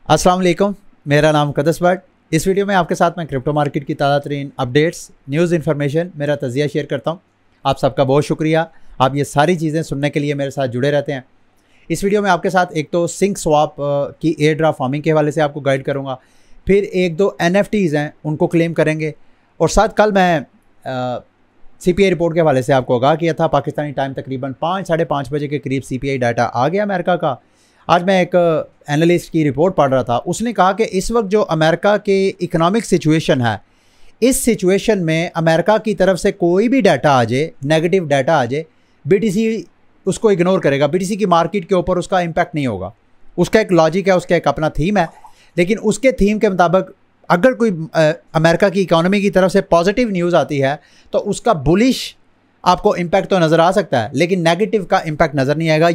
अस्सलाम वालेकुम, मेरा नाम कदस भट्ट। इस वीडियो में आपके साथ मैं क्रिप्टो मार्केट की ताज़ा तरीन अपडेट्स, न्यूज़ इन्फॉर्मेशन, मेरा तज़िया शेयर करता हूँ। आप सबका बहुत शुक्रिया, आप ये सारी चीज़ें सुनने के लिए मेरे साथ जुड़े रहते हैं। इस वीडियो में आपके साथ एक तो सिंक स्वैप की एयर ड्रॉप फार्मिंग के हवाले से आपको गाइड करूँगा, फिर एक दो NFTs हैं उनको क्लेम करेंगे, और साथ कल मैं CPI रिपोर्ट के हवाले से आपको आगाह किया था। पाकिस्तानी टाइम तकरीबन 5 साढ़े 5 बजे के करीब CPI डाटा आ गया अमेरिका का। आज मैं एक एनालिस्ट की रिपोर्ट पढ़ रहा था, उसने कहा कि इस वक्त जो अमेरिका के इकोनॉमिक सिचुएशन है, इस सिचुएशन में अमेरिका की तरफ से कोई भी डाटा आ जाए, नेगेटिव डाटा आ जाए, BTC उसको इग्नोर करेगा। BTC की मार्केट के ऊपर उसका इम्पैक्ट नहीं होगा। उसका एक लॉजिक है, उसका एक अपना थीम है, लेकिन उसके थीम के मुताबिक अगर कोई अमेरिका की इकोनॉमी की तरफ से पॉजिटिव न्यूज़ आती है तो उसका बुलिश आपको इम्पैक्ट तो नज़र आ सकता है, लेकिन नेगेटिव का इम्पैक्ट नज़र नहीं आएगा।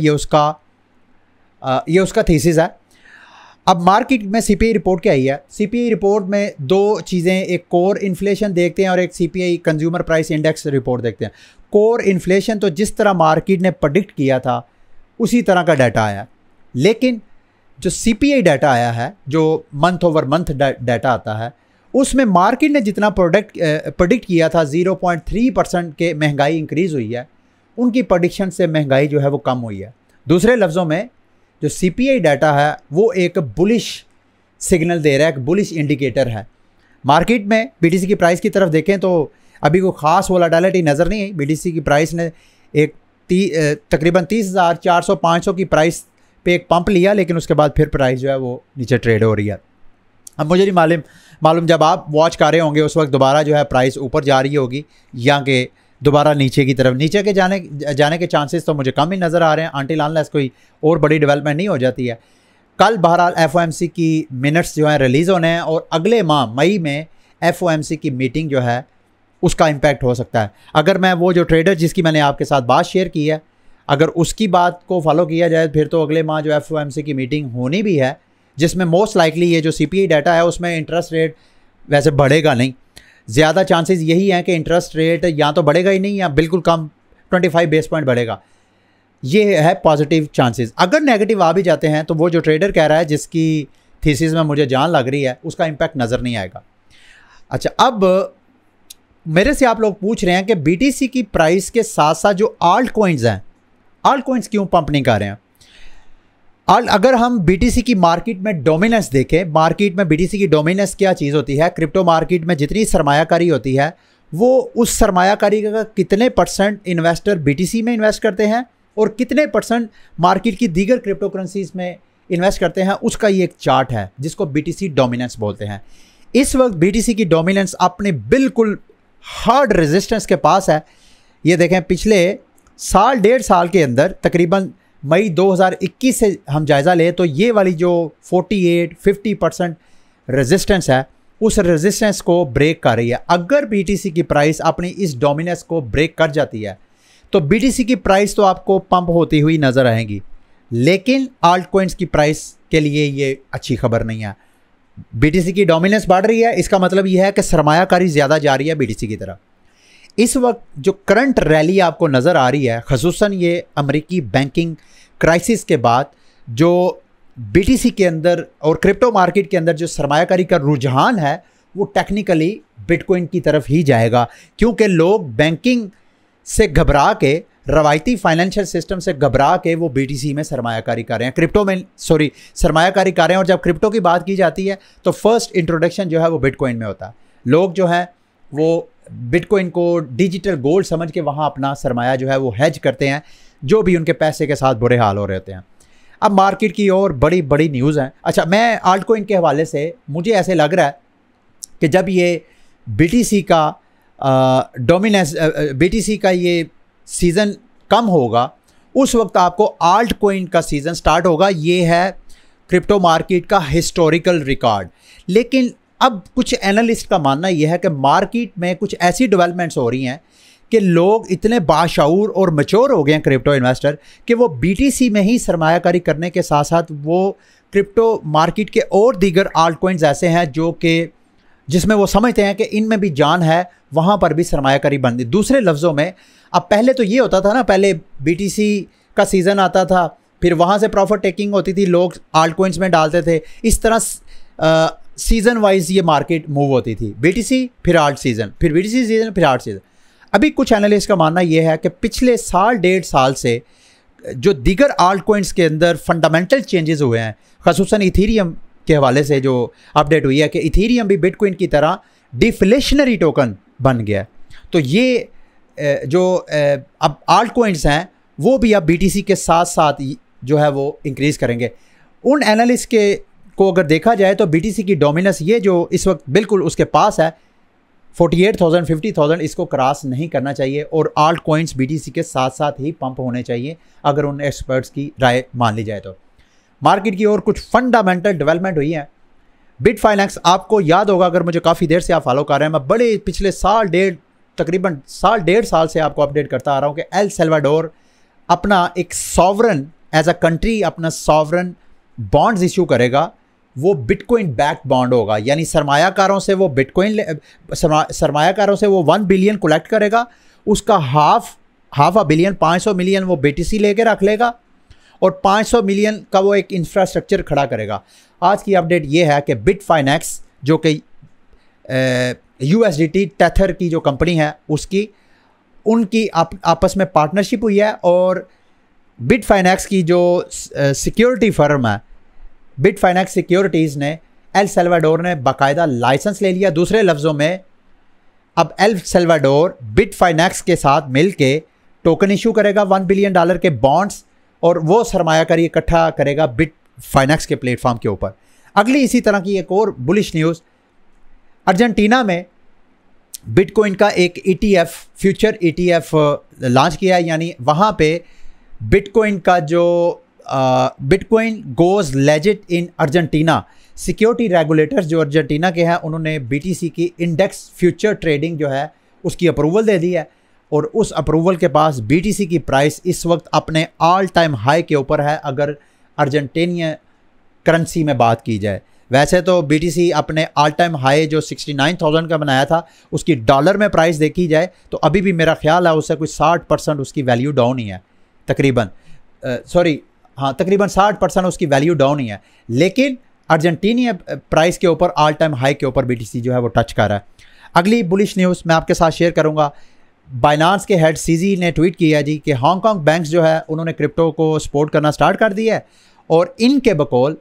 ये उसका थीसिस है। अब मार्केट में CPI रिपोर्ट क्या आई है? CPI रिपोर्ट में दो चीज़ें, एक कोर इन्फ्लेशन देखते हैं और एक CPI consumer price index report देखते हैं। कोर इन्फ्लेशन तो जिस तरह मार्केट ने प्रेडिक्ट किया था उसी तरह का डाटा आया, लेकिन जो CPI डाटा आया है, जो मंथ ओवर मंथ डाटा आता है, उसमें मार्केट ने जितना प्रेडिक्ट किया था 0.3% के महंगाई इंक्रीज़ हुई है, उनकी प्रेडिक्शन से महंगाई जो है वो कम हुई है। दूसरे लफ्ज़ों में जो CPI डाटा है वो एक बुलिश सिग्नल दे रहा है, एक बुलिश इंडिकेटर है। मार्केट में BTC की प्राइस की तरफ देखें तो अभी कोई ख़ास वोलेटिलिटी नज़र नहीं आई। BTC की प्राइस ने एक तकरीबन 30,400-500 की प्राइस पे एक पंप लिया, लेकिन उसके बाद फिर प्राइस जो है वो नीचे ट्रेड हो रही है। अब मुझे नहीं मालूम जब आप वॉच कर रहे होंगे उस वक्त दोबारा जो है प्राइस ऊपर जा रही होगी या कि दोबारा नीचे की तरफ, नीचे के जाने के चांसेस तो मुझे कम ही नज़र आ रहे हैं अनटिल अनलेस कोई और बड़ी डेवलपमेंट नहीं हो जाती है। कल बहरहाल FOMC की मिनट्स जो हैं रिलीज़ होने हैं और अगले माह मई में FOMC की मीटिंग जो है उसका इम्पैक्ट हो सकता है। अगर मैं वो जो ट्रेडर जिसकी मैंने आपके साथ बात शेयर की है, अगर उसकी बात को फॉलो किया जाए फिर तो अगले माह जो FOMC की मीटिंग होनी भी है, जिसमें मोस्ट लाइकली ये जो CPI डाटा है उसमें इंटरेस्ट रेट वैसे बढ़ेगा नहीं। ज़्यादा चांसेस यही हैं कि इंटरेस्ट रेट या तो बढ़ेगा ही नहीं या बिल्कुल कम 25 बेस पॉइंट बढ़ेगा। ये है पॉजिटिव चांसेस। अगर नेगेटिव आ भी जाते हैं तो वो जो ट्रेडर कह रहा है, जिसकी थीसिस में मुझे जान लग रही है, उसका इम्पैक्ट नज़र नहीं आएगा। अच्छा, अब मेरे से आप लोग पूछ रहे हैं कि BTC की प्राइस के साथ साथ जो आल्ट कॉइन्स हैं, आल्ट कॉइन्स क्यों पंप नहीं कर रहे हैं? अगर हम BTC की मार्केट में डोमिनेंस देखें, मार्केट में BTC की डोमिनेंस क्या चीज़ होती है? क्रिप्टो मार्केट में जितनी सरमायाकारी होती है वो उस सरमायाकारी का कितने % इन्वेस्टर BTC में इन्वेस्ट करते हैं और कितने % मार्केट की दीगर क्रिप्टो करेंसीज में इन्वेस्ट करते हैं, उसका ये एक चार्ट है जिसको BTC डोमिनेंस बोलते हैं। इस वक्त BTC की डोमिनेंस अपने बिल्कुल हार्ड रेजिस्टेंस के पास है। ये देखें, पिछले साल डेढ़ साल के अंदर तकरीबन मई 2021 से हम जायज़ा लें तो ये वाली जो 48-50% रेजिस्टेंस है, उस रेजिस्टेंस को ब्रेक कर रही है। अगर BTC की प्राइस अपनी इस डोमिनेंस को ब्रेक कर जाती है तो BTC की प्राइस तो आपको पंप होती हुई नज़र आएगी, लेकिन आल्ट कॉइन्स की प्राइस के लिए ये अच्छी खबर नहीं है। BTC की डोमिनेंस बढ़ रही है, इसका मतलब यह है कि सरमायाकारी ज़्यादा जा रही है BTC की तरफ। इस वक्त जो करंट रैली आपको नज़र आ रही है, ख़ुसूसन ये अमेरिकी बैंकिंग क्राइसिस के बाद जो BTC के अंदर और क्रिप्टो मार्केट के अंदर जो सरमायाकारी का रुझान है वो टेक्निकली बिटकॉइन की तरफ ही जाएगा, क्योंकि लोग बैंकिंग से घबरा के, रवायती फाइनेंशियल सिस्टम से घबरा के वो BTC में सरमायाकारी कर रहे हैं, क्रिप्टो में सरमायाकारी कर रहे हैं। और जब क्रिप्टो की बात की जाती है तो फर्स्ट इंट्रोडक्शन जो है वो बिटकॉइन में होता है। लोग जो है वो बिटकॉइन को डिजिटल गोल्ड समझ के वहाँ अपना सरमाया जो है वो हेज करते हैं, जो भी उनके पैसे के साथ बुरे हाल हो रहे होते हैं। अब मार्केट की और बड़ी बड़ी न्यूज़ हैं। अच्छा, मैं आल्ट कॉइन के हवाले से मुझे ऐसे लग रहा है कि जब ये BTC का डोमिनेंस BTC का ये सीज़न कम होगा, उस वक्त आपको आल्ट कॉइन का सीज़न स्टार्ट होगा। ये है क्रिप्टो मार्केट का हिस्टोरिकल रिकॉर्ड। लेकिन अब कुछ एनालिस्ट का मानना यह है कि मार्केट में कुछ ऐसी डेवलपमेंट्स हो रही हैं कि लोग इतने बाशऊर और मैच्योर हो गए हैं क्रिप्टो इन्वेस्टर कि वो BTC में ही सरमायाकारी करने के साथ साथ वो क्रिप्टो मार्केट के और दीगर आल्ट कॉइन्स ऐसे हैं जो कि जिसमें वो समझते हैं कि इनमें भी जान है, वहाँ पर भी सरमायाकारी बन दी। दूसरे लफ्ज़ों में, अब पहले तो ये होता था ना, पहले BTC का सीज़न आता था फिर वहाँ से प्रॉफिट टेकिंग होती थी, लोग आल्ट कॉइन्स में डालते थे। इस तरह सीज़न वाइज ये मार्केट मूव होती थी, BTC फिर आल्ट सीज़न, फिर BTC सीज़न, फिर आल्ट सीज़न। अभी कुछ एनालिस्ट का मानना ये है कि पिछले साल 1.5 साल से जो दीगर आल्ट कॉइन्स के अंदर फंडामेंटल चेंजेस हुए हैं, ख़ुसूसन इथीरियम के हवाले से जो अपडेट हुई है कि इथीरियम भी बिटकॉइन की तरह डिफ्लेशनरी टोकन बन गया। तो ये जो अब आल्ट कॉइन्स हैं वो भी अब BTC के साथ साथ जो है वो इंक्रीज़ करेंगे। उन एनालिस्ट के को अगर देखा जाए तो BTC की डोमिनेंस ये जो इस वक्त बिल्कुल उसके पास है 48,000 50,000, इसको क्रॉस नहीं करना चाहिए और आल्ट कॉइन्स BTC के साथ साथ ही पंप होने चाहिए अगर उन एक्सपर्ट्स की राय मान ली जाए तो। मार्केट की और कुछ फंडामेंटल डेवलपमेंट हुई है। बिटफाइनेक्स, आपको याद होगा अगर मुझे काफ़ी देर से आप फॉलो कर रहे हैं, मैं बड़े पिछले तकरीबन साल डेढ़ साल से आपको अपडेट करता आ रहा हूँ कि एल सल्वाडोर अपना एक सॉवरन एज अ कंट्री अपना सॉवरन बॉन्ड्स इशू करेगा। वो बिटकॉइन बैक्ड बॉन्ड होगा, यानी सरमायाकारों से वो सरमायाकारों से वो 1 बिलियन कलेक्ट करेगा, उसका हाफ अ बिलियन 500 मिलियन वो BTC लेके रख लेगा और 500 मिलियन का वो एक इंफ्रास्ट्रक्चर खड़ा करेगा। आज की अपडेट ये है कि बिटफाइनेक्स जो कि USDT टेथर की जो कंपनी है उनकी आपस में पार्टनरशिप हुई है और बिटफाइनेक्स की जो सिक्योरिटी फर्म है बिटफाइनेक्स सिक्योरिटीज़ ने एल सल्वाडोर ने बाकायदा लाइसेंस ले लिया। दूसरे लफ्ज़ों में अब एल सल्वाडोर बिटफाइनेक्स के साथ मिल के टोकन इशू करेगा $1 बिलियन के बॉन्ड्स और वो सरमायाकारी इकट्ठा करेगा बिटफाइनेक्स के प्लेटफॉर्म के ऊपर। अगली इसी तरह की एक और बुलिश न्यूज़, अर्जेंटीना में बिटकॉइन का एक ETF फ्यूचर ETF लॉन्च किया है, यानी वहाँ पे बिटकॉइन का जो bitcoin goes legit in Argentina. Security regulators जो अर्जेंटीना के हैं उन्होंने BTC की इंडेक्स फ्यूचर ट्रेडिंग जो है उसकी अप्रूवल दे दी है और उस अप्रूवल के पास BTC की प्राइस इस वक्त अपने ऑल टाइम हाई के ऊपर है अगर अर्जेंटीनियन करेंसी में बात की जाए। वैसे तो BTC अपने ऑल टाइम हाई जो 69,000 का बनाया था उसकी डॉलर में प्राइस देखी जाए तो अभी भी मेरा ख्याल है उससे कोई 60% उसकी वैल्यू डाउन ही है, तकरीबन तकरीबन 60% उसकी वैल्यू डाउन ही है। लेकिन अर्जेंटीनियन प्राइस के ऊपर ऑल टाइम हाई के ऊपर BTC जो है वो टच कर रहा है। अगली बुलिश न्यूज़ मैं आपके साथ शेयर करूंगा। बाइनांस के हेड CZ ने ट्वीट किया जी कि हांगकांग बैंक्स जो है उन्होंने क्रिप्टो को सपोर्ट करना स्टार्ट कर दिया है और इनके बकौल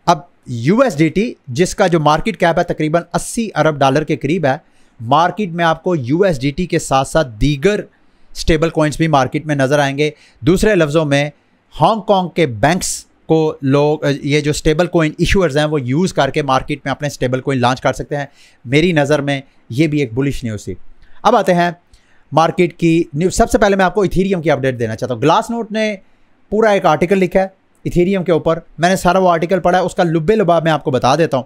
अब USDT जिसका जो मार्केट कैप है तकरीबन $80 अरब के करीब है, मार्केट में आपको USDT के साथ साथ दीगर स्टेबल कॉइन्स भी मार्केट में नज़र आएंगे। दूसरे लफ्ज़ों में हांगकांग के बैंक्स को लोग ये जो स्टेबल कॉइन इशूअर्स हैं वो यूज़ करके मार्केट में अपने स्टेबल कॉइन लॉन्च कर सकते हैं। मेरी नज़र में ये भी एक बुलिश न्यूज़ थी। अब आते हैं मार्केट की न्यूज़। सबसे पहले मैं आपको इथीरियम की अपडेट देना चाहता हूँ। ग्लासनोट ने पूरा एक आर्टिकल लिखा है इथीरियम के ऊपर, मैंने सारा वो आर्टिकल पढ़ा है, उसका लुब्बे लुबाब मैं आपको बता देता हूँ।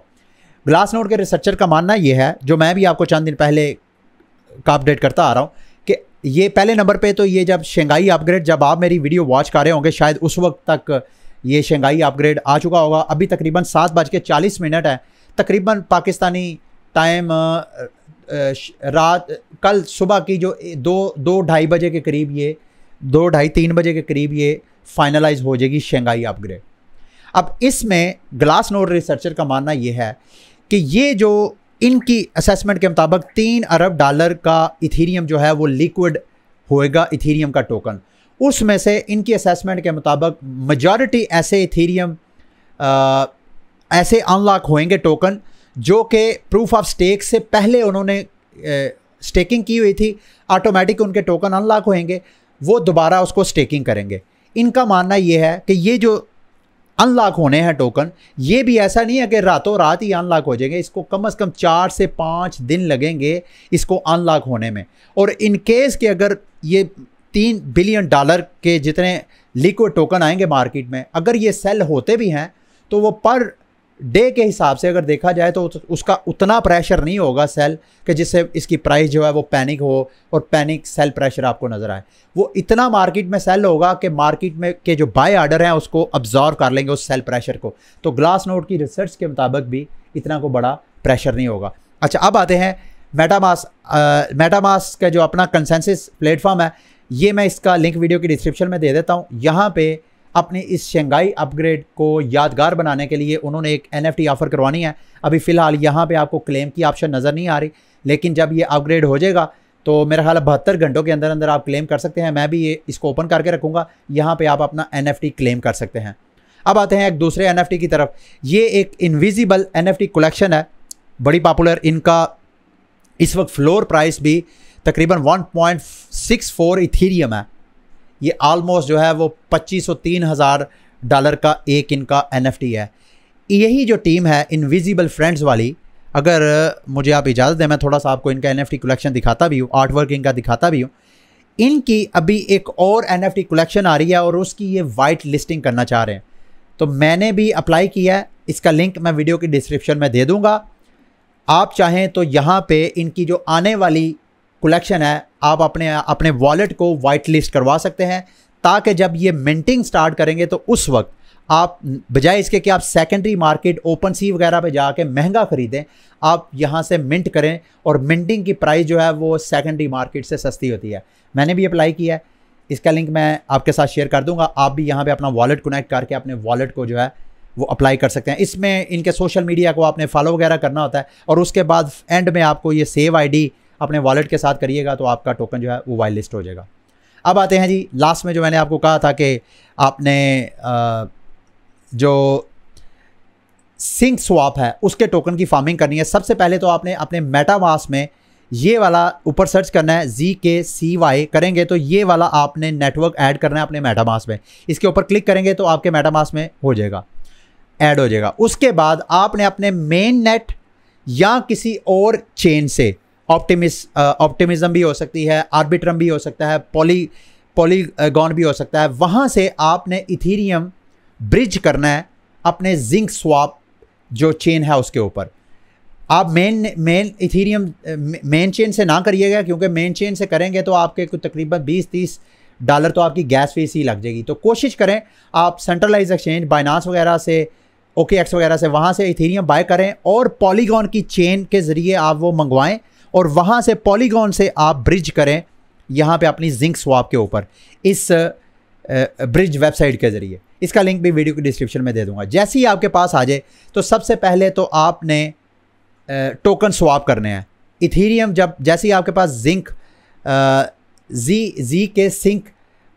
ग्लासनोट के रिसर्चर का मानना ये है, जो मैं भी आपको चंद दिन पहले का अपडेट करता आ रहा हूँ, कि ये पहले नंबर पे तो ये जब शंघाई अपग्रेड, जब आप मेरी वीडियो वॉच कर रहे होंगे शायद उस वक्त तक ये शंघाई अपग्रेड आ चुका होगा। अभी तकरीबन 7:40 है तकरीबन पाकिस्तानी टाइम, रात कल सुबह की जो 2-2:30 बजे के करीब, ये 2-2:30-3 बजे के करीब ये फाइनलाइज हो जाएगी शंघाई अपग्रेड। अब इसमें ग्लासनोड रिसर्चर का मानना ये है कि ये जो इनकी असेसमेंट के मुताबिक $3 अरब का इथीरियम जो है वो लिक्विड होएगा, इथीरियम का टोकन। उसमें से इनकी असेसमेंट के मुताबिक मेजॉरिटी ऐसे इथीरियम ऐसे अनलॉक होएंगे टोकन जो कि प्रूफ ऑफ स्टेक से पहले उन्होंने स्टेकिंग की हुई थी, ऑटोमेटिक उनके टोकन अनलॉक होएंगे, वो दोबारा उसको स्टेकिंग करेंगे। इनका मानना ये है कि ये जो अनलॉक होने हैं टोकन, ये भी ऐसा नहीं है कि रातों रात ही अनलॉक हो जाएंगे, इसको कम से कम 4 से 5 दिन लगेंगे इसको अनलॉक होने में। और इन केस कि अगर ये $3 बिलियन के जितने लिक्विड टोकन आएंगे मार्केट में, अगर ये सेल होते भी हैं तो वो पर डे के हिसाब से अगर देखा जाए तो उसका उतना प्रेशर नहीं होगा सेल कि जिससे इसकी प्राइस जो है वो पैनिक हो और पैनिक सेल प्रेशर आपको नज़र आए। वो इतना मार्केट में सेल होगा कि मार्केट में के जो बाय ऑर्डर हैं उसको अब्जॉर्व कर लेंगे उस सेल प्रेशर को। तो ग्लासनोड की रिसर्च के मुताबिक भी इतना को बड़ा प्रेशर नहीं होगा। अच्छा, अब आते हैं मेटामास्क। मेटामास्क का जो अपना कंसेंसस प्लेटफॉर्म है, ये मैं इसका लिंक वीडियो की डिस्क्रिप्शन में दे देता हूँ। यहाँ पे अपनी इस शंघाई अपग्रेड को यादगार बनाने के लिए उन्होंने एक NFT ऑफ़र करवानी है। अभी फ़िलहाल यहाँ पे आपको क्लेम की ऑप्शन नज़र नहीं आ रही, लेकिन जब ये अपग्रेड हो जाएगा तो मेरा ख्याल 72 घंटों के अंदर अंदर आप क्लेम कर सकते हैं। मैं भी ये इसको ओपन करके रखूँगा, यहाँ पे आप अपना NFT क्लेम कर सकते हैं। अब आते हैं एक दूसरे NFT की तरफ। ये एक इनविजिबल NFT कलेक्शन है, बड़ी पॉपुलर। इनका इस वक्त फ्लोर प्राइस भी तकरीबन 1.64 इथीरियम है। ये ऑलमोस्ट जो है वो 2503,000 डॉलर का एक इनका NFT है। यही जो टीम है इनविजिबल फ्रेंड्स वाली, अगर मुझे आप इजाज़त दें मैं थोड़ा सा आपको इनका NFT कलेक्शन दिखाता भी हूँ, आर्ट वर्क इनका दिखाता भी हूँ। इनकी अभी एक और NFT कलेक्शन आ रही है और उसकी ये वाइट लिस्टिंग करना चाह रहे हैं, तो मैंने भी अप्लाई किया है। इसका लिंक मैं वीडियो की डिस्क्रिप्शन में दे दूँगा। आप चाहें तो यहाँ पे इनकी जो आने वाली कलेक्शन है आप अपने वॉलेट को वाइट लिस्ट करवा सकते हैं, ताकि जब ये मिंटिंग स्टार्ट करेंगे तो उस वक्त आप बजाय इसके कि आप सेकेंडरी मार्केट ओपन सी वगैरह पे जाके महंगा ख़रीदें, आप यहाँ से मिंट करें और मिंटिंग की प्राइस जो है वो सेकेंडरी मार्केट से सस्ती होती है। मैंने भी अप्लाई किया है, इसका लिंक मैं आपके साथ शेयर कर दूंगा। आप भी यहाँ पे अपना वॉलेट कनेक्ट करके अपने वॉलेट को जो है वो अप्लाई कर सकते हैं। इसमें इनके सोशल मीडिया को आपने फॉलो वगैरह करना होता है और उसके बाद एंड में आपको ये सेव ID अपने वॉलेट के साथ करिएगा तो आपका टोकन जो है वो वाइट लिस्ट हो जाएगा। अब आते हैं जी लास्ट में, जो मैंने आपको कहा था कि आपने जो सिंक स्वैप है उसके टोकन की फार्मिंग करनी है। सबसे पहले तो आपने अपने मेटामास्क में ये वाला ऊपर सर्च करना है, ZKCY करेंगे तो ये वाला आपने नेटवर्क ऐड करना है अपने मेटामास्क में। इसके ऊपर क्लिक करेंगे तो आपके मेटामास्क में हो जाएगा, ऐड हो जाएगा। उसके बाद आपने अपने मेन नेट या किसी और चेन से, ऑप्टिमिज्म भी हो सकती है, आर्बिट्रम भी हो सकता है, पॉलीगॉन भी हो सकता है, वहाँ से आपने इथीरियम ब्रिज करना है अपने जिंक स्वैप जो चेन है उसके ऊपर। आप मेन इथीरियम मेन चेन से ना करिएगा, क्योंकि मेन चेन से करेंगे तो आपके कुछ तकरीबन 20-30 डॉलर तो आपकी गैस फीस ही लग जाएगी। तो कोशिश करें आप सेंट्रलाइज एक्सचेंज बाइनांस वगैरह से, OKX वगैरह से, वहाँ से इथीरियम बाय करें और पॉलीगॉन की चेन के ज़रिए आप वो मंगवाएं और वहाँ से पॉलीगॉन से आप ब्रिज करें यहाँ पे अपनी जिंक स्वैप के ऊपर इस ब्रिज वेबसाइट के ज़रिए। इसका लिंक भी वीडियो की डिस्क्रिप्शन में दे दूंगा। जैसे ही आपके पास आ जाए तो सबसे पहले तो आपने टोकन स्वैप करने हैं इथीरियम। जैसे ही आपके पास जिंक के सिंक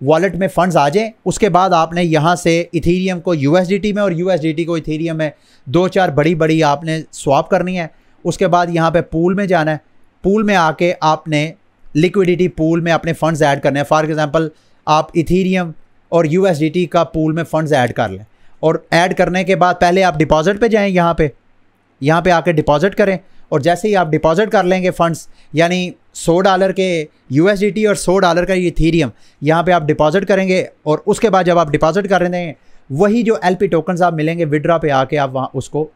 वॉलेट में फ़ंड्स आ जाएं, उसके बाद आपने यहाँ से इथीरियम को USDT में और USDT को इथीरियम में 2-4 बड़ी आपने स्वैप करनी है। उसके बाद यहाँ पे पूल में जाना है, पूल में आके आपने लिक्विडिटी पूल में अपने फ़ंड्स ऐड करने हैं। फॉर एग्जांपल आप इथीरियम और USDT का पूल में फ़ंड्स ऐड कर लें और ऐड करने के बाद पहले आप डिपॉजिट पे जाएं, यहाँ पे आके डिपॉजिट करें और जैसे ही आप डिपॉजिट कर लेंगे फ़ंड्स, यानी $100 के USDT और $100 का इथीरियम यहाँ पे आप डिपॉजिट करेंगे और उसके बाद जब आप डिपॉजिट कर रहे हैं वही जो LP टोकन्स आप मिलेंगे विड्रॉ पे आके आप वहाँ उसको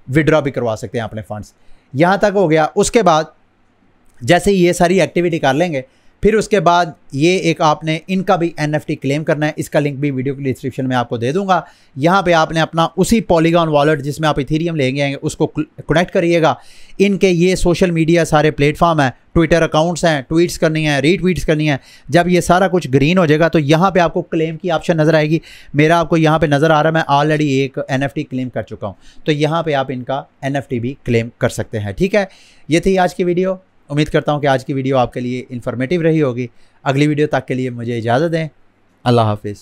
विड्रॉ भी करवा सकते हैं अपने फ़ंड्स। यहाँ तक हो गया। उसके बाद जैसे ही ये सारी एक्टिविटी कर लेंगे फिर उसके बाद ये एक आपने इनका भी NFT क्लेम करना है। इसका लिंक भी वीडियो की डिस्क्रिप्शन में आपको दे दूंगा। यहाँ पे आपने अपना उसी पॉलीगॉन वॉलेट जिसमें आप इथीरियम लेंगे आएंगे उसको कनेक्ट करिएगा। इनके ये सोशल मीडिया सारे प्लेटफॉर्म हैं, ट्विटर अकाउंट्स हैं, ट्वीट्स करनी है, रीट्वीट्स करनी है। जब ये सारा कुछ ग्रीन हो जाएगा तो यहाँ पे आपको क्लेम की ऑप्शन नज़र आएगी। मेरा आपको यहाँ पे नज़र आ रहा है, मैं ऑलरेडी एक NFT क्लेम कर चुका हूँ, तो यहाँ पे आप इनका NFT भी क्लेम कर सकते हैं। ठीक है, ये थी आज की वीडियो। उम्मीद करता हूँ कि आज की वीडियो आपके लिए इन्फॉर्मेटिव रही होगी। अगली वीडियो तक के लिए मुझे इजाज़त दें। अल्लाह हाफिज़।